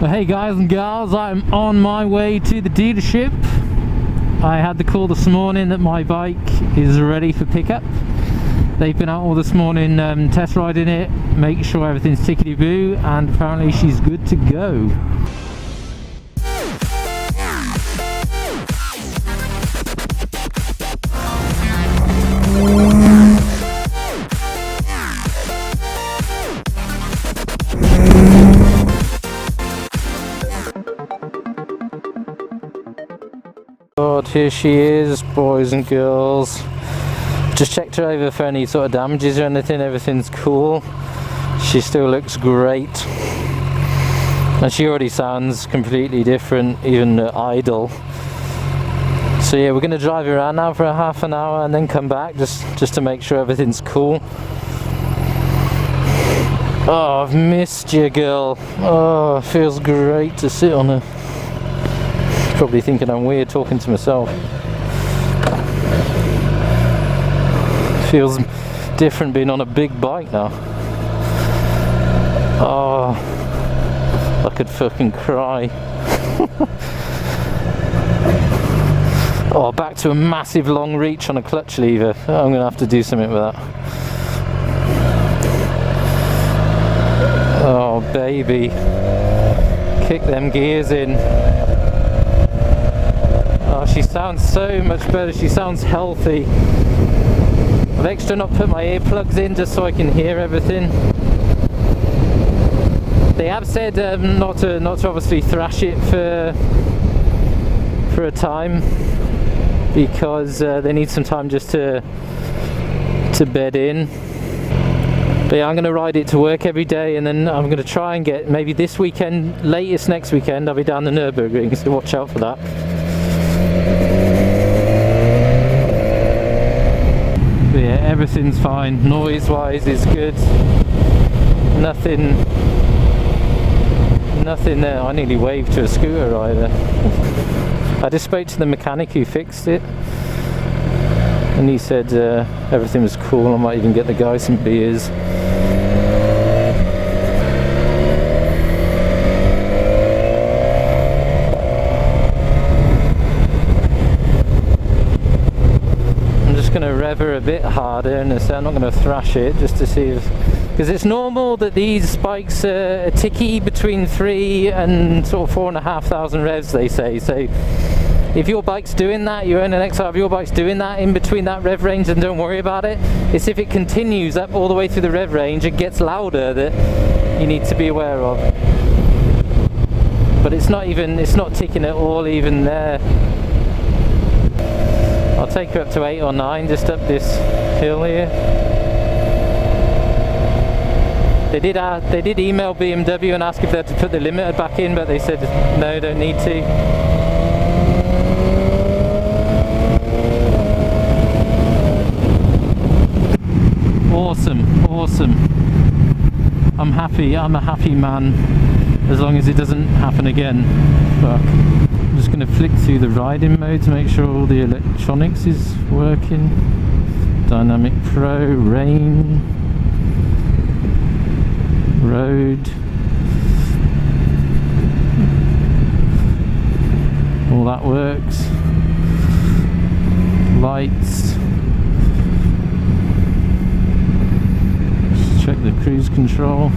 Well, hey guys and gals, I'm on my way to the dealership. I had the call this morning that my bike is ready for pickup. They've been out all this morning test riding it, making sure everything's tickety-boo, and apparently she's good to go. God, here she is, boys and girls. Just checked her over for any sort of damages or anything. Everything's cool. She still looks great, and she already sounds completely different, even idle. So yeah, we're going to drive around now for a half an hour and then come back just to make sure everything's cool. Oh, I've missed you, girl. Oh, it feels great to sit on her. Probably thinking I'm weird talking to myself. Feels different being on a big bike now. Oh, I could fucking cry. Oh, back to a massive long reach on a clutch lever. I'm gonna have to do something with that. Oh baby, kick them gears in. Oh, she sounds so much better. She sounds healthy. I've extra not put my earplugs in just so I can hear everything. They have said not to obviously thrash it for a time, because they need some time just to bed in. But yeah, I'm going to ride it to work every day, and then I'm going to try and get, maybe this weekend, latest next weekend, I'll be down the Nürburgring, so watch out for that. But yeah, everything's fine. Noise wise is good. Nothing there. I nearly waved to a scooter rider. I just spoke to the mechanic who fixed it, and he said everything was cool. I might even get the guy some beers. Going to rev her a bit harder, and so I'm not going to thrash it, just to see if, because it's normal that these bikes are ticky between 3 and sort of 4,500 revs, they say. So if your bike's doing that, you own an XR, if your bike's doing that in between that rev range, then don't worry about it. It's if it continues up all the way through the rev range and gets louder that you need to be aware of. But it's not ticking at all even there. I'll take her up to 8 or 9, just up this hill here. They did email BMW and ask if they had to put the limiter back in, but they said no, don't need to. Awesome. I'm happy. I'm a happy man, as long as it doesn't happen again. Fuck. I'm just going to flick through the riding mode to make sure all the electronics is working. Dynamic Pro, rain, road, all that works. Lights. Just check the cruise control.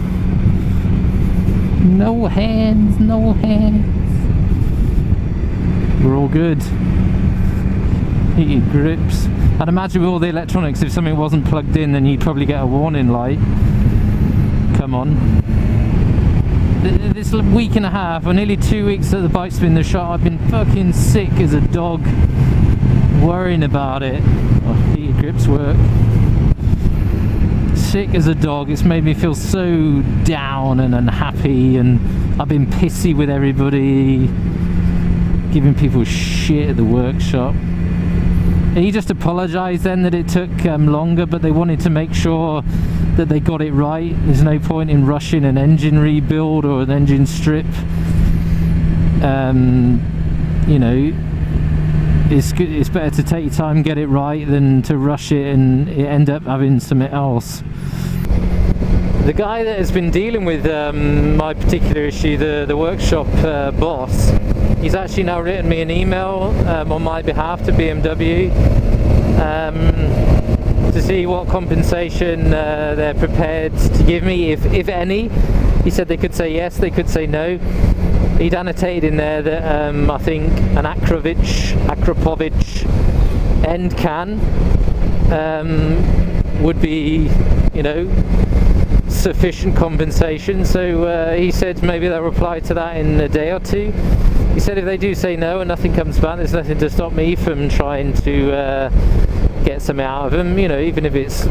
No hands, no hands. We're all good. Heated grips. I'd imagine with all the electronics, if something wasn't plugged in, then you'd probably get a warning light. Come on. This week and a half, or nearly 2 weeks that the bike's been in the shop, I've been fucking sick as a dog, worrying about it. Oh, heated grips work. Sick as a dog. It's made me feel so down and unhappy, and I've been pissy with everybody, giving people shit at the workshop. He just apologised then that it took longer, but they wanted to make sure that they got it right. There's no point in rushing an engine rebuild or an engine strip. You know, it's better to take your time, get it right, than to rush it and end up having something else. the guy that has been dealing with my particular issue, the workshop boss, he's actually now written me an email on my behalf to BMW to see what compensation they're prepared to give me, if any. He said they could say yes, they could say no. He'd annotated in there that I think an Akrapovic end can would be, you know, sufficient compensation. So he said maybe they'll reply to that in a day or two. He said if they do say no and nothing comes back, there's nothing to stop me from trying to get something out of them, you know, even if it's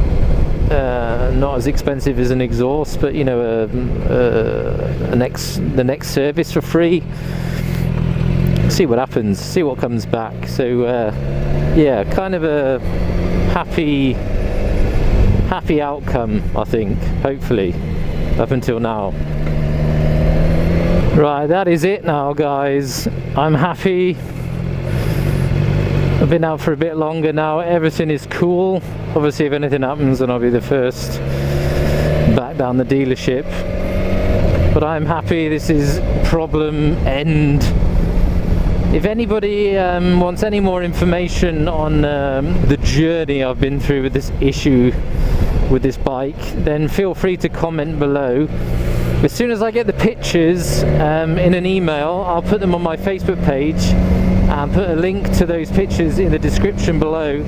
not as expensive as an exhaust, but you know, the next service for free. See what happens, see what comes back. So yeah, kind of a happy outcome, I think, hopefully, up until now. Right, that is it now, guys. I'm happy. I've been out for a bit longer now, everything is cool. Obviously if anything happens then I'll be the first back down the dealership, but I'm happy. This is problem end. If anybody wants any more information on the journey I've been through with this issue with this bike, then feel free to comment below. As soon as I get the pictures in an email, I'll put them on my Facebook page and put a link to those pictures in the description below.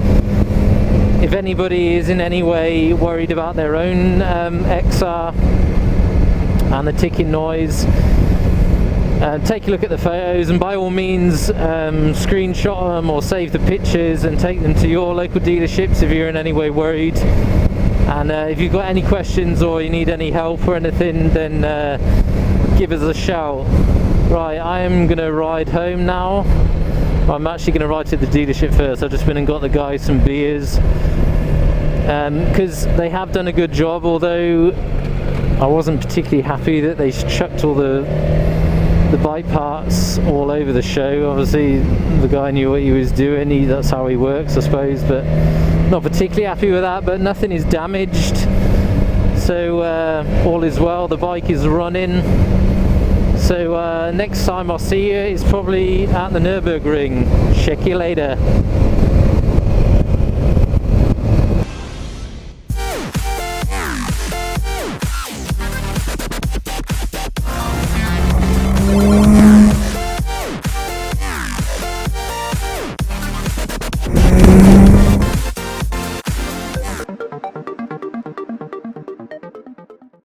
If anybody is in any way worried about their own XR and the ticking noise, take a look at the photos, and by all means screenshot them or save the pictures and take them to your local dealerships if you're in any way worried. And if you've got any questions or you need any help or anything, then give us a shout. Right, I am going to ride home now. I'm actually going to ride to the dealership first. I've just been and got the guys some beers, because they have done a good job, although I wasn't particularly happy that they chucked all the bike parts all over the show. Obviously the guy knew what he was doing, that's how he works, I suppose, but not particularly happy with that. But nothing is damaged, so all is well. The bike is running. So next time I'll see you is probably at the Nürburgring. Check you later.